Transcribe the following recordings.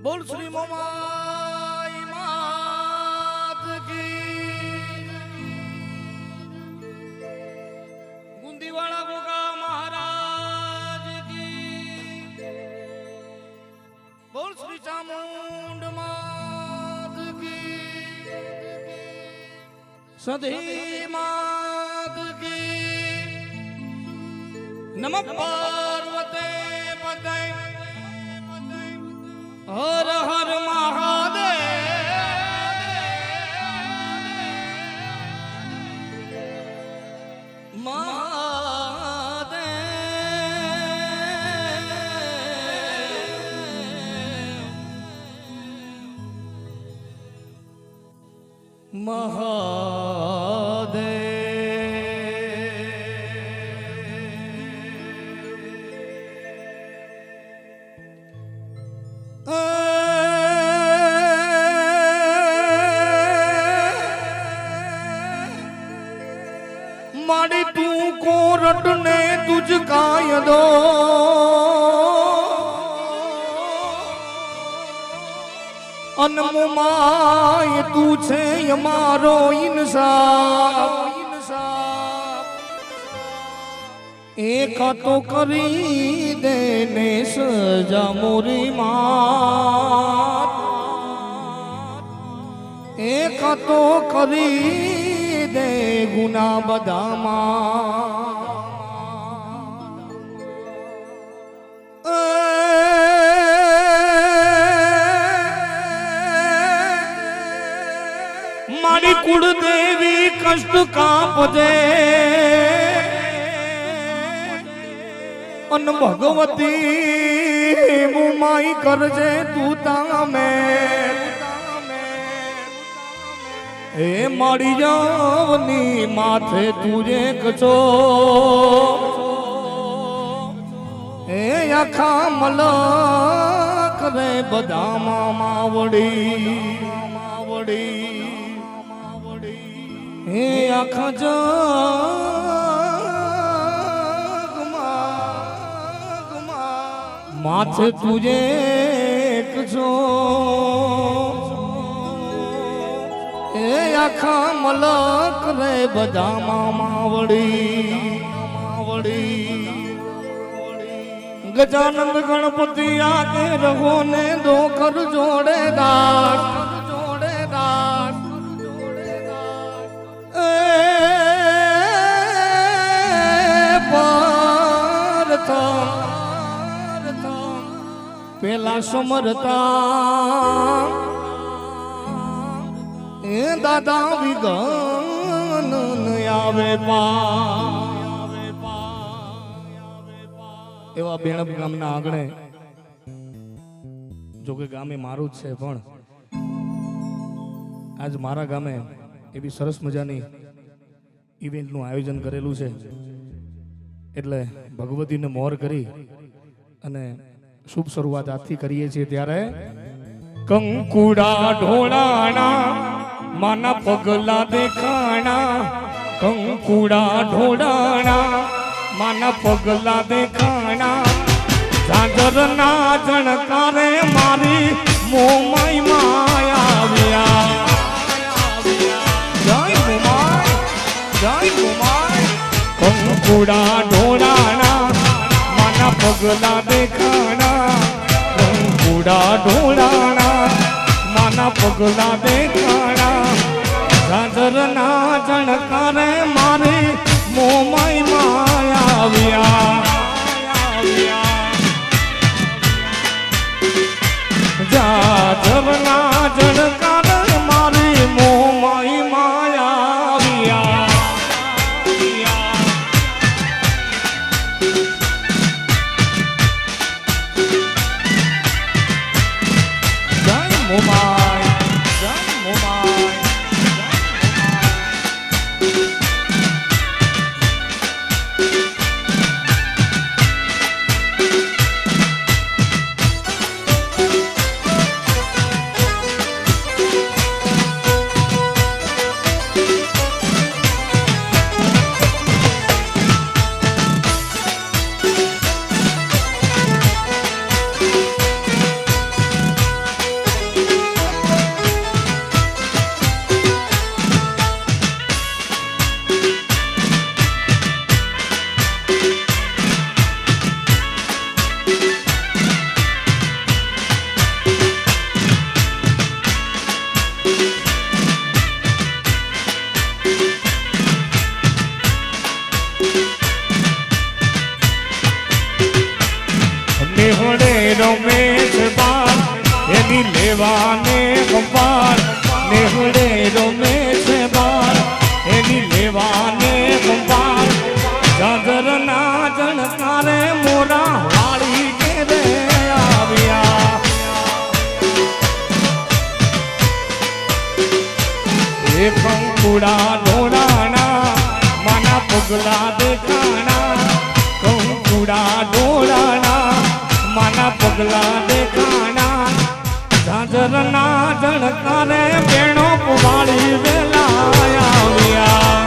बोल श्री मोमाई मात की गुंदीवाड़ा गोगा महाराज की बोल श्री चामुंड मात की सधी मात की नमः पार्वते पते हर हर महादेव माड़ी तू को रटने तुझ काय दो अनमुमाय तू छे हमारो इंसाफ एक तो करी देने सजा मोरी मात एक तो करी दे गुना बदामा मारी कुल देवी कष्ट काप दे अन भगवती मुमाई करजे तू ता में ए माड़ी जावनी माथे तुझे कचो ए आखा मलक रे बदामा मावड़ी ए आखा जगमा माथे तुझे कचो ए आखा मलक रे बदामा मावड़ी गजानंद गणपति आगे रहो ने दो कर जोड़े दास पेला समरता ए दादा विगन आवे पा एवा बेणप गामना आंगणे जो के गामे मारू ज छे पण आज मारा गामे एवी सरस मजानी इवेंट નું આયોજન કરેલું છે એટલે ભગવતીને મોર કરી અને શુભ શરૂઆત આજથી કરીએ છીએ ત્યારે કંકુડા ઢોળાણા માના પગલા દેખાણા કંકુડા ઢોળાણા માના પગલા દેખાણા ઝાંઝરના જણકારે મારી મોમાઈ માયા આવ્યા જય મોમાઈ કંકુડા ઢોળાણા માના પગલા દેખાણા કંકુડા ઢોળાણા માના પગલા દેખાણા ઝાંઝરના જણકારે મારી મોમાઈ માયા આવ્યા ઝાંઝરના જણકારે મારી મોમાઈ માયા આવ્યા લેવાને ગંપાર નેહડે રમે છે બાર એની લેવાને ગંપાર જાજરના જણકારે મોરા વાળી ઘેરે આવ્યા એ કંકુડા ડોળાના માના પગલા દેખાણા કંકુડા ડોળાના માના પગલા દેખાણા જાજરના જણકારે બેણો વાળી વેલા આવ્યા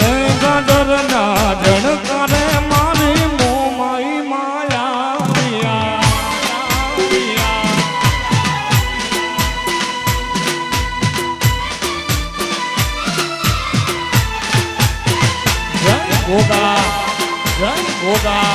એ જાજરના જણકારે મારી મોમાઈ માયા ગોગા જય ગોગા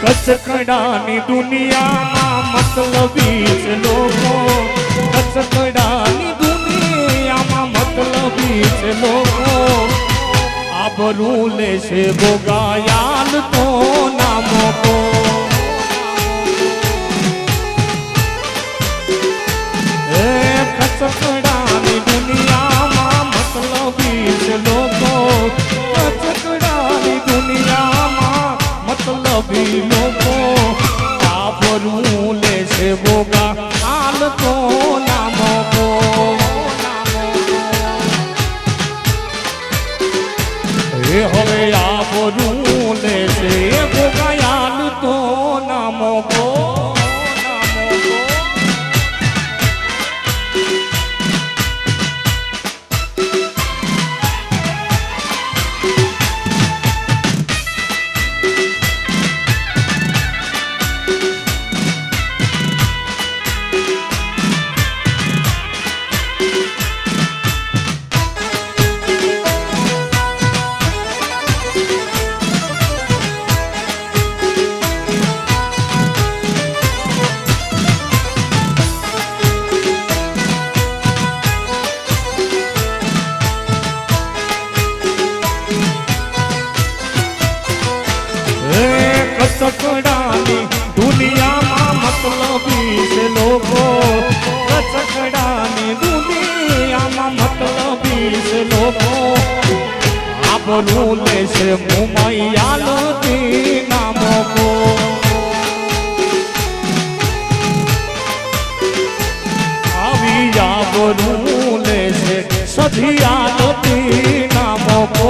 કચકડાની દુનિયામાં મતલબી છે લોકો કચકડાની દુનિયામાં મતલબી છે લોકો આબરૂ લેશે બોગાયાલ તો નામો કો એ કચકડાની દુનિયામાં મતલબી છે લોકો કચકડાની દુનિયામાં મતલબી લોકો આબરૂ લેશે બોગા હાલ તો નામો કો એ હવે આબરૂ લેશે બોગા હાલ તો નામો કો કચકડાની દુનિયામાં મતલબી છે લોકો કચકડાની દુનિયામાં મતલબી છે લોકો આબરૂ લેશે મુમૈયાલતી નામો કો આવી આબરૂ લેશે સધિયાલતી નામો કો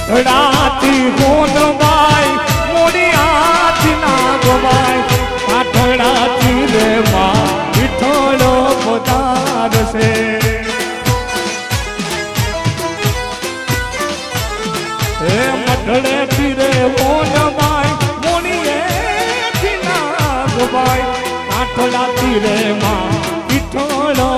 આઠડાથી ગોનબાઈ મોડિયાથી નાગબાઈ આઠડાથી રે માં વિઠોળો પધારશે એ મઠડેથી રે ગોનબાઈ મોડિયેથી નાગબાઈ આઠડાથી રે માં વિઠોળો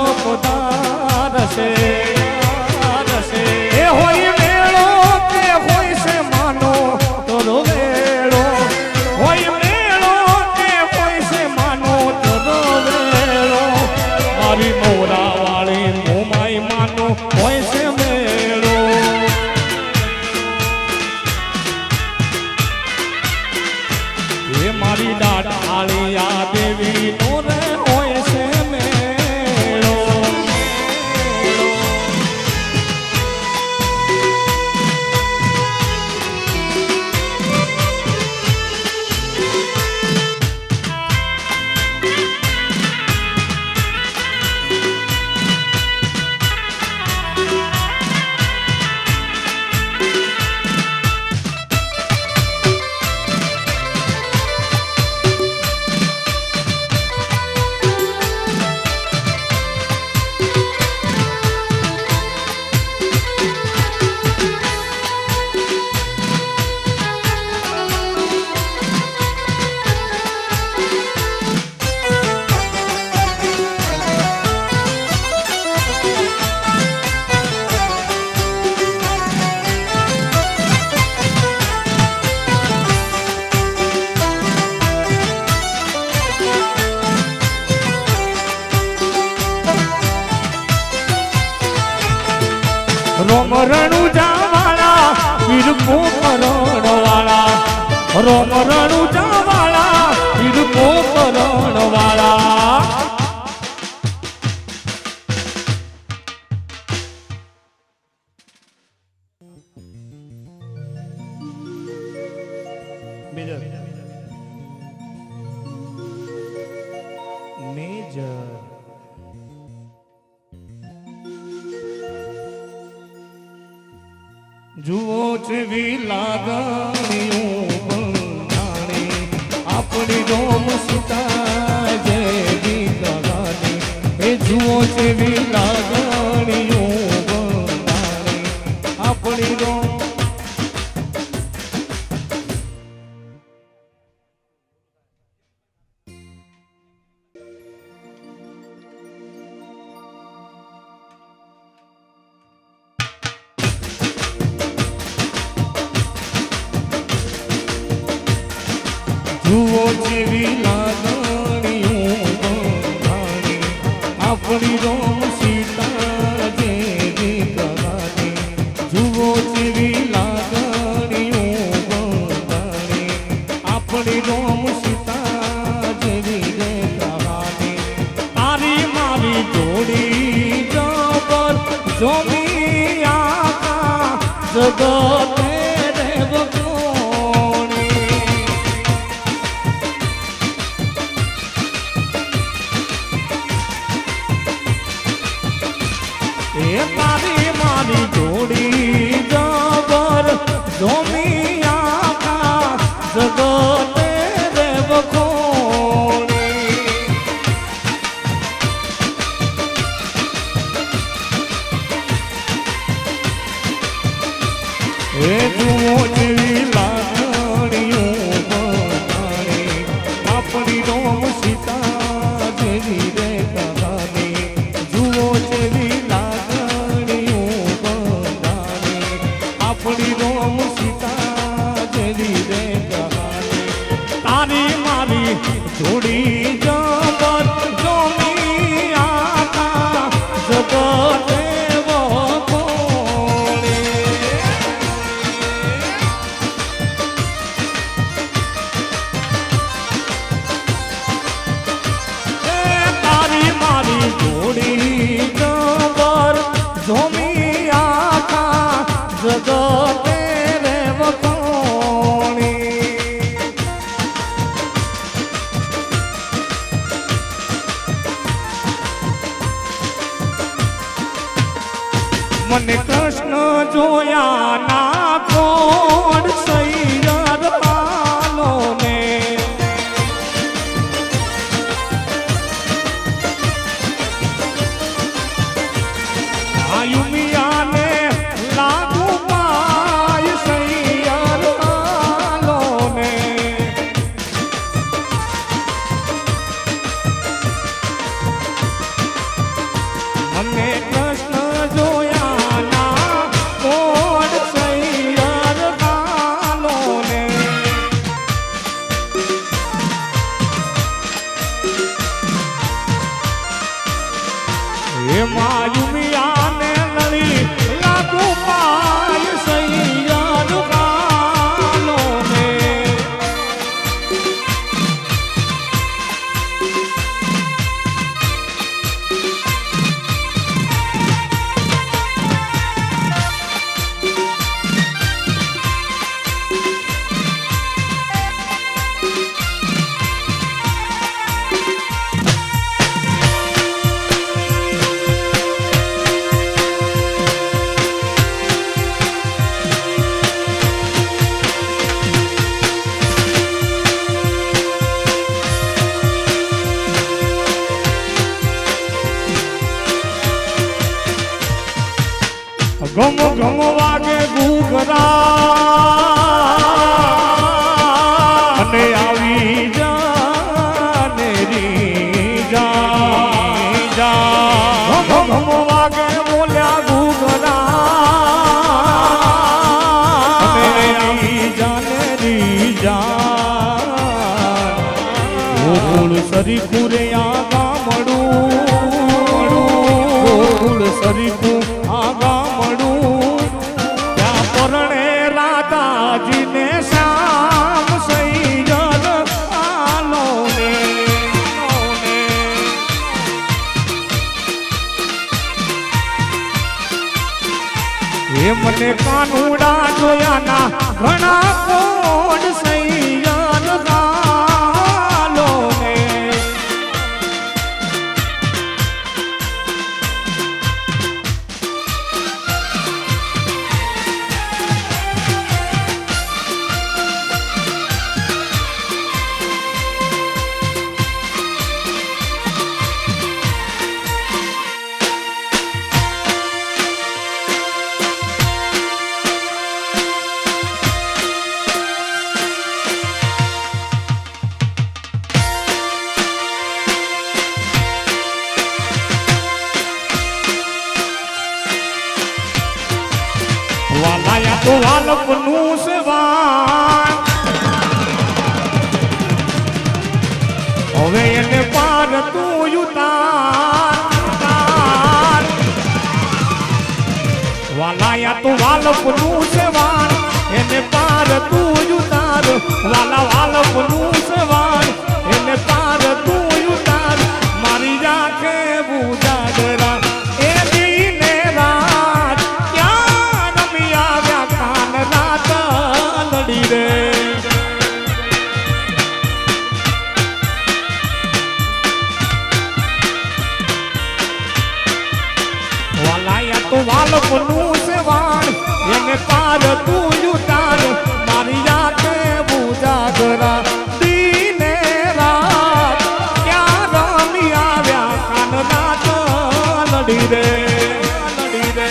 મારી ડાળિયા દેવી નો રે હોય છે મેળો રોમ રણુજા વાળા વીરપો કરણ વાળા રોમ રણુજા વાળા વીરપો કરણ વાળા મેજર જુઓ જેવી લાગણીઓ બંધાણી આપણી રોમ સીતા જેવી કહાની એ જુઓ જેવી લાગણીઓ બંધાણી આપણી રોમ જુઓ જેવી લાગણીઓ બંધાણી આપણી રોમ સીતા જેવી કહાની જુઓ જેવી લાગણીઓ બંધાણી આપણી રોમ સીતા જેવી રે કહાની તારી મારી જોડી જબર જોમી આકા જગતે મારી મારી જોડી જબર જોમી આખા જગતે રે વખોણી એ જુઓ જેવી લાગણીઓ બંધાણી આપણી રોમ સીતા જેવી રે કહાની જુઓ જેવી આપણી રોમ સીતા જેવી રે કહાની તારી મારી જોડી જબર જોમી આખા જગતે તારી મારી જોડી જબર જોમી આખા જગતે રે વખોણી મને કૃષ્ણ જોયા ના કોણ સૈયર આલો ને આયુમિયાને લાગુ પાય સૈયર આલો ને મને કૃષ્ણ જોયા ના કોણ ઘમ ઘમ વાગે ઘૂઘરા અને આવી જાને રી જા ઘમ ઘમ વાગે બોલ્યા ઘૂઘરા અને આવી જાને રી જા ગોકુળ સરીખું રે આ ગામડું ગોકુળ સરીખું આ ગામડું ત્યાં પરણે રાધાજીને શ્યામ સૈયદ આલો ને એ મને કાનુડા જોયાના ઘણા કોડ સૈયદ આલો ને વાલાયા તો વાલપનું સેવાન હવે એને પાર તું ઉતાર વાલાયા તો વાલપનું સેવાન એને પાર તું ઉતાર વાલા વાલપનું સેવાન એને પાર તું ઉતાર મારી રાખે બુજાગરા એ દીને રાત લડી રે વાલાયા તો વાલપનું સેવાન એને પાર તું ઉતાર મારી રાતે બુજાગરા દીને રાત ક્યાં રમી આવ્યા કાન રાત લડી રે લડી રે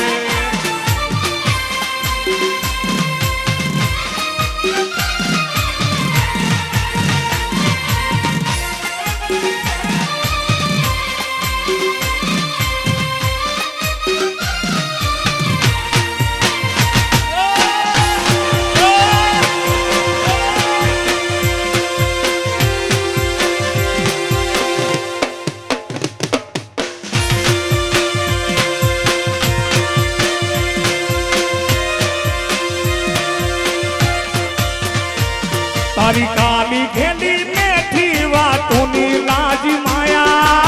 તારી કાલી ઘેલી મેઠી વાતોની લાજ માયા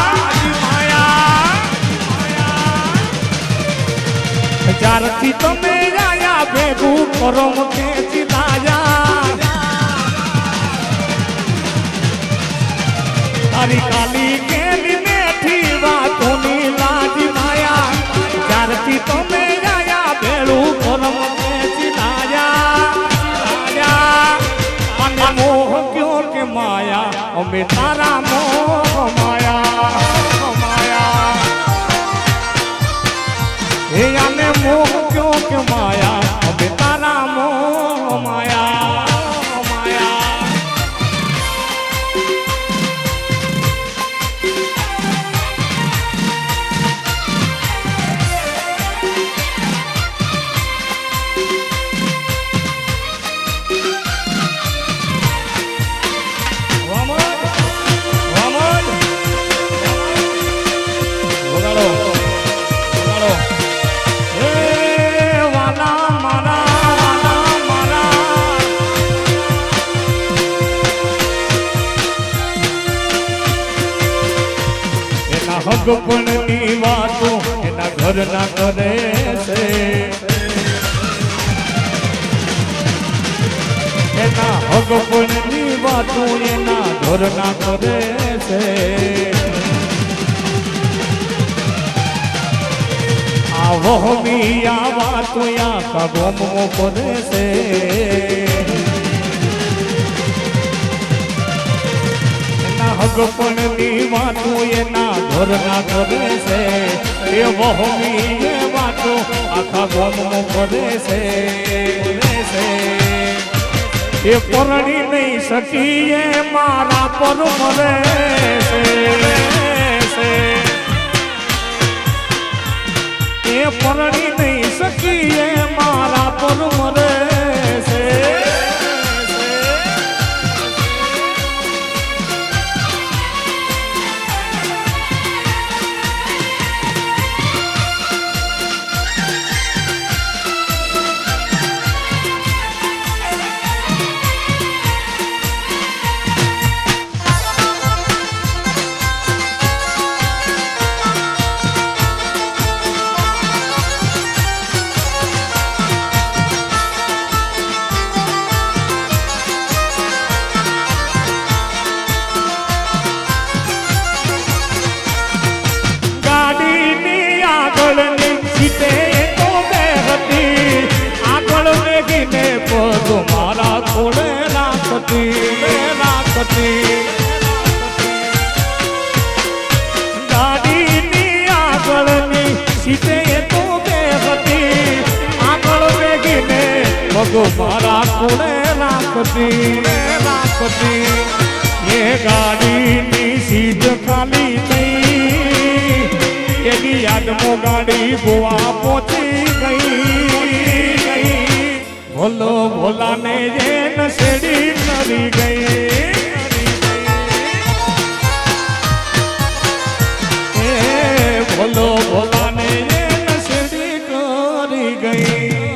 જ્યારથી તમે આયા ભેગું કરમ ખેંચી લાયા તારી કાલી ઘેલી મેઠી વાતોની લાજ માયા જ્યારથી તમે આયા ભેગું કરમ ખેંચી લાયા મોહ ક્યો કે માયા અમે તારા મોહ માયા માયા હે આને મોહ ક્યો કે માયા અમે તારા મોહ માયા માયા હગપણની વાતો એના ઘરના કરે છે એના હગપણની વાતો એના ઘરના કરે છે આ વહમી આ વાતો આખા ગોમો કરે છે એના હગ હગપણની વાતો એના ઘરના કરે છે એ વહમી એ વાતો આખા ગામમાં કરે છે એ પરણી નહીં શકીએ મારા પર મરે છે એ પરણી નહીં શકીએ મારા પર મરે છે મારા થોડે રાખતી ગાડીની આગળની સીટે તો બે હતી આગળ વેગીને પગ મારા થોડે રાખતી એ ગાડીની સીટ ખાલી થઈ એની યાદમાં ગાડી ગોવા પહોંચી ગઈ ભોલો ભોલાને જે નસેડી કરી ગઈ એ ભોલો ભોલાને જે નસેડી કરી ગઈ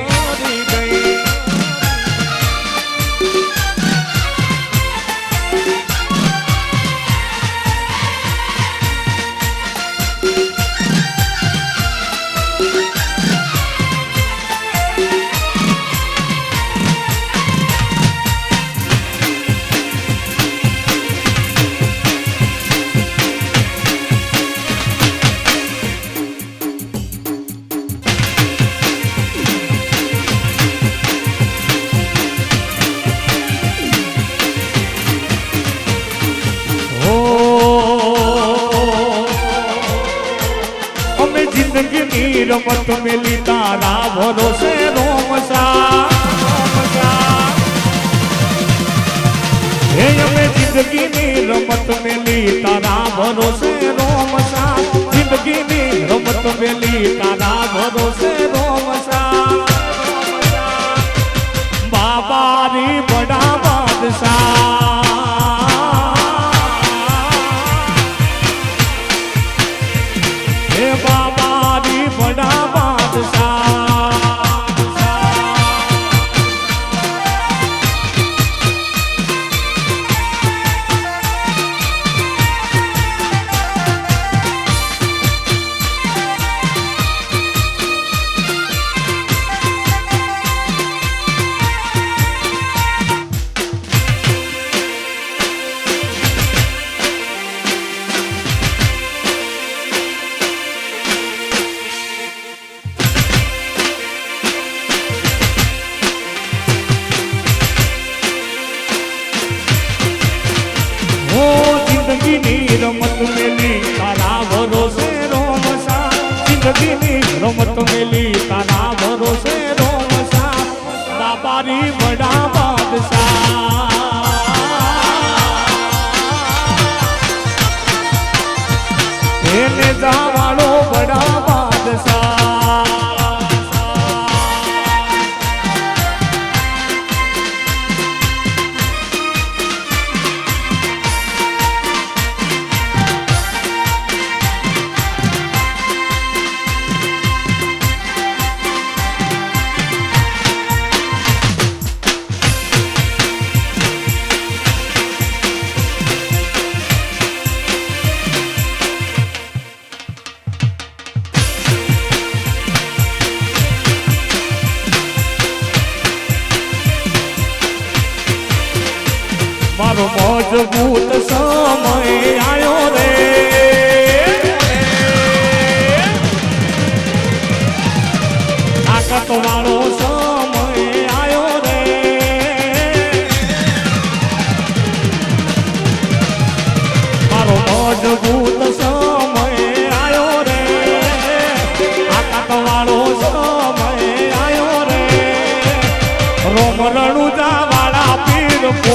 જિંદગીની રમત મેલી તારા ભરોસે રોમસા હે અમે જિંદગીની રમત મેલી તારા ભરોસે રોમસા જિંદગીની રમત મેલી તારા ભરોસે રોમસા બાબારી બડા બાદશાહ હે બાબારી બડા બાદશાહ જિંદગીની રમત મેલી તારા ભરોસે રોમસા જિંદગીની રમત મેલી તારા ભરોસે રોમસા બાબારી બડા બાદશાહ એને જાવાળો બડા બાદશાહ મારો મજબૂત સમય આયો રે તાકાત વાળો સમય આયો રે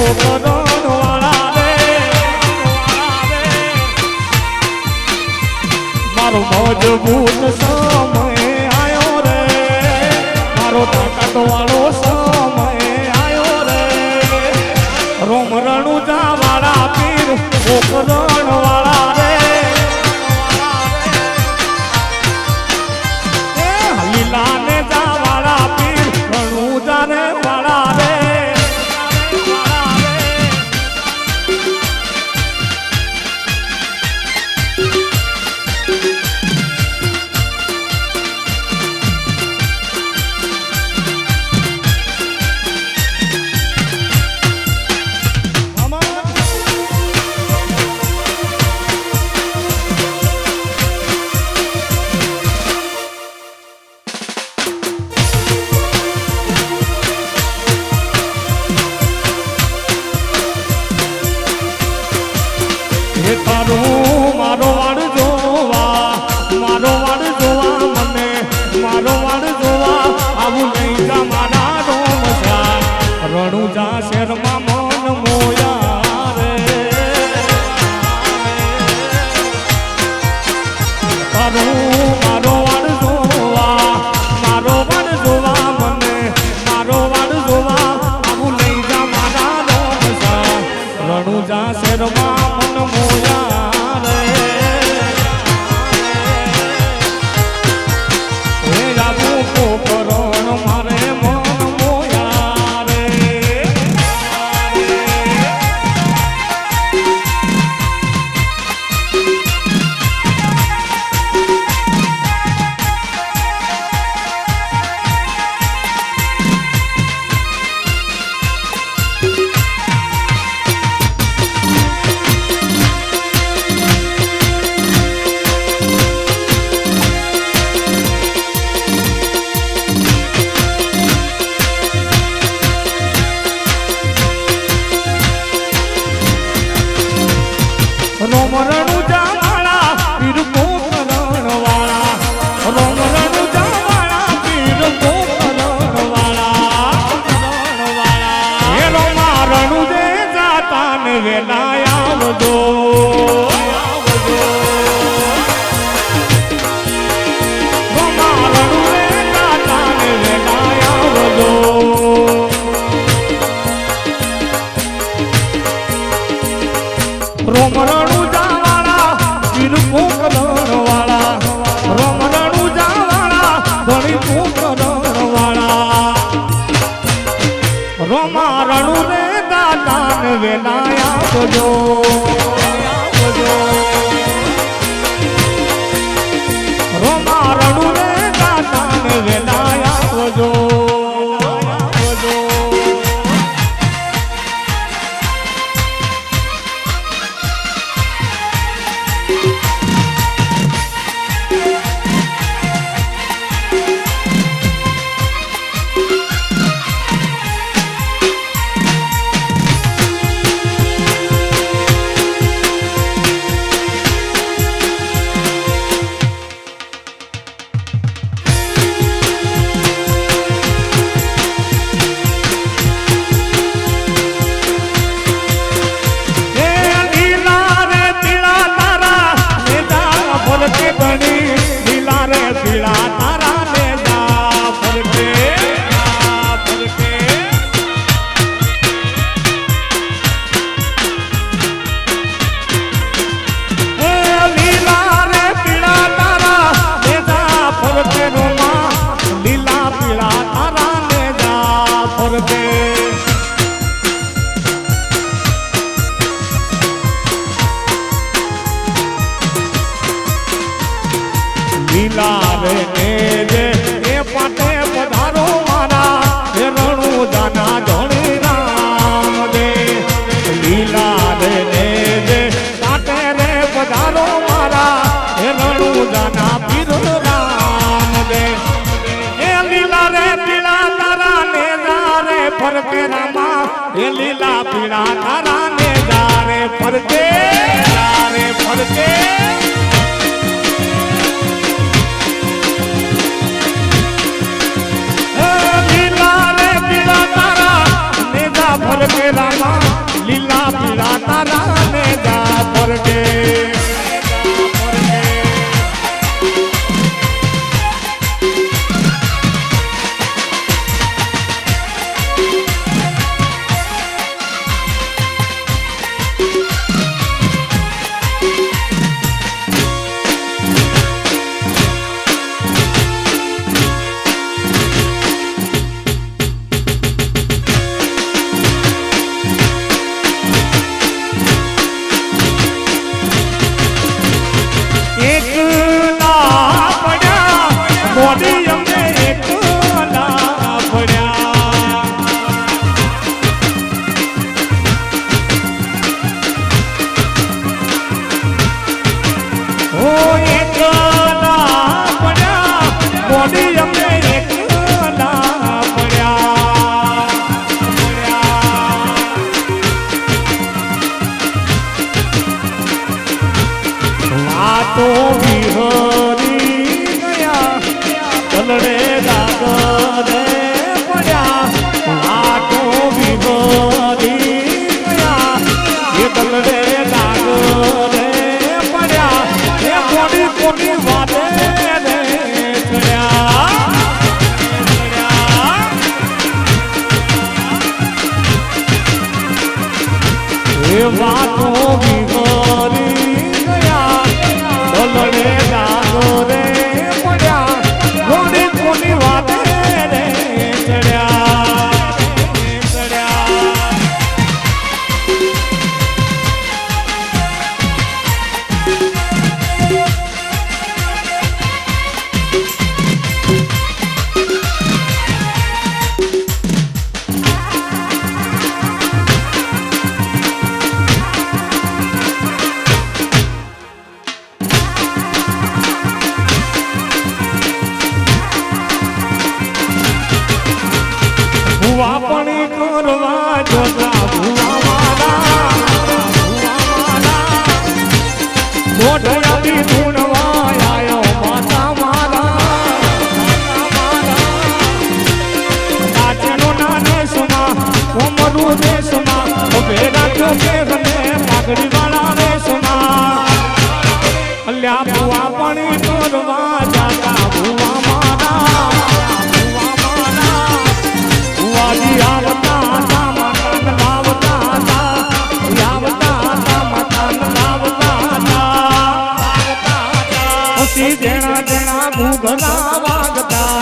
પોકરણ વાળા રે મારો મજબૂત સમય આયો રે મારો તાકાત વાળો સમય આયો રે રોમ રણુજા વાળા પીર પોકરણ વાળા રે લીલા ને જા વાળા પીર રણુજા રે વાળા રે મારો વાડ જોવા મને મારો વાડ જોવા આવું નહીં જા મારા રોમસા રણુજા શેરમાં મન મોયા રે મારો વાડ જોવા મને મારો વાડ જોવા આવું નહીં જા મારા રોમસા રણુજા શેરમાં મન મોયા પોકરણ મારે મન મોયા રે રોમ રણુજા વાળા પીર પોકરણ વાળા રોમ રણુજા વાળા પીર પોકરણ વાળા હે રોમા રણુજે જાતા ને વેલા આવજો રોમા રણુજે જાતા ને વેલા આવજો રોમ રણુજા વાળા પીર પોકરણ વાળા રોમ રણુજા વાળા ધણી પોકરણ વાળા રોમા રણુ રે દાદાન વેલા આવજો રોમા રણુ રે દાદાન વેલા આવજો લીલા રે જે એ પાટે પધારો મારા હે રણુજાના ધણી રામ દે લીલા રે જે પાટે રે પધારો મારા હે રણુજાના પીર રામ દે એ લીલા રે પીળા તારા ને જારે ફરકે રામા એ લીલા પીળા તારા ને જારે ફરકે ફરકે રામા એ વાતો વિગરી ગયા ડોલરે ડાગરે પડ્યા કોની કોની વાતે રે ચડ્યા વાપણી કરવા જોતા ભુવા મારા ગોઠડાથી ધૂણવા આયો માતા મારા નાચનો ના દેશમાં કોમરું દેશમાં ભેગા છો ભેગને પાઘડી વાળા દેશમાં અલ્યા ભુવા પણી કરવા જાતા ભુવા મારા જેણા જેણા ઘૂઘરા વાગતા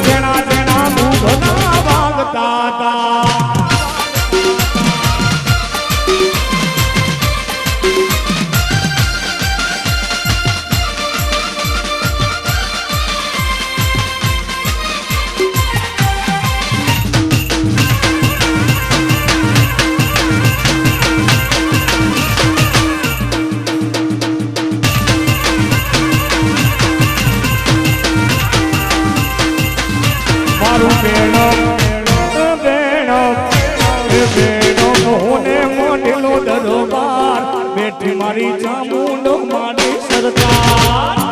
જેણા જેણા ઘૂઘરા વાગતા બેઠી મારી ચામુંડો મારી સરકાર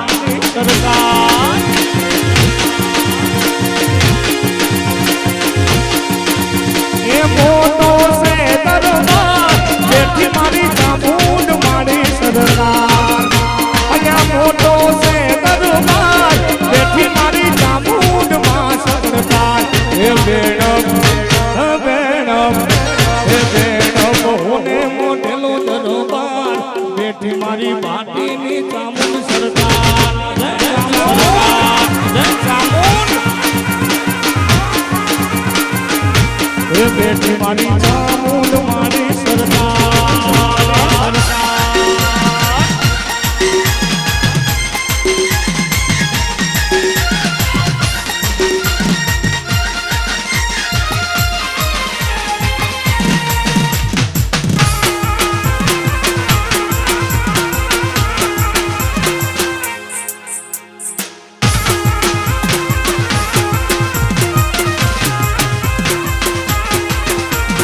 એ મોટો છે દરબાર બેઠી મારી ચામુંડ મારી સરકાર અહીંયા મોટો છે દરબાર બેઠી મારી ચામુંડ માં સરકાર એ બેડમ મારી માટીની ચામુંડ સરકાર એ બેઠી મારી ચામુંડ મારી સરકાર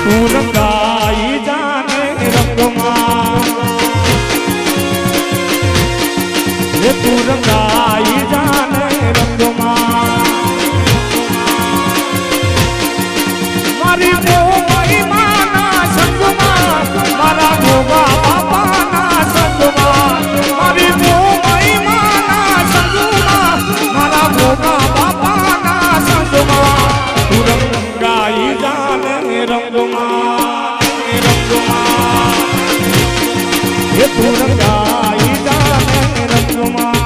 તું રંગાઈ જાને રંગમાં એ તું રંગાઈ જાને રંગમાં મારી મોમાઈ માના સંગમાં મારા ગોગા બાપાના સંગમાં મારી મોમાઈ માના સંગમાં મારા ગોગા બાપાના સંગમાં તું રંગાઈ જાને રંગમાં એ તું રંગાઈ જાને રંગમાં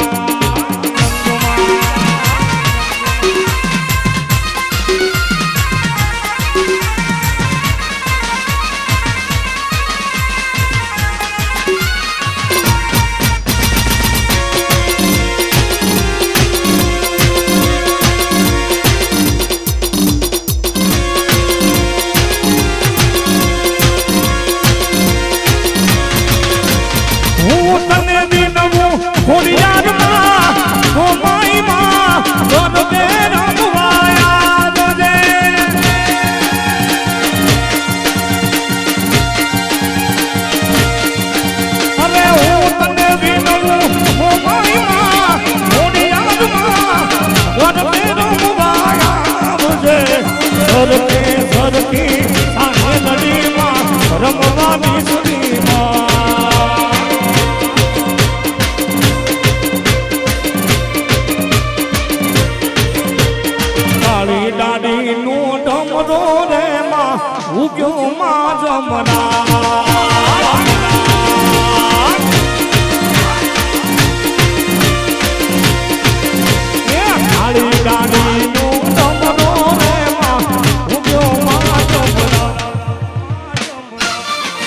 કાળી દાડી નો ઢમરો રે ઉગ્યો માં જમરા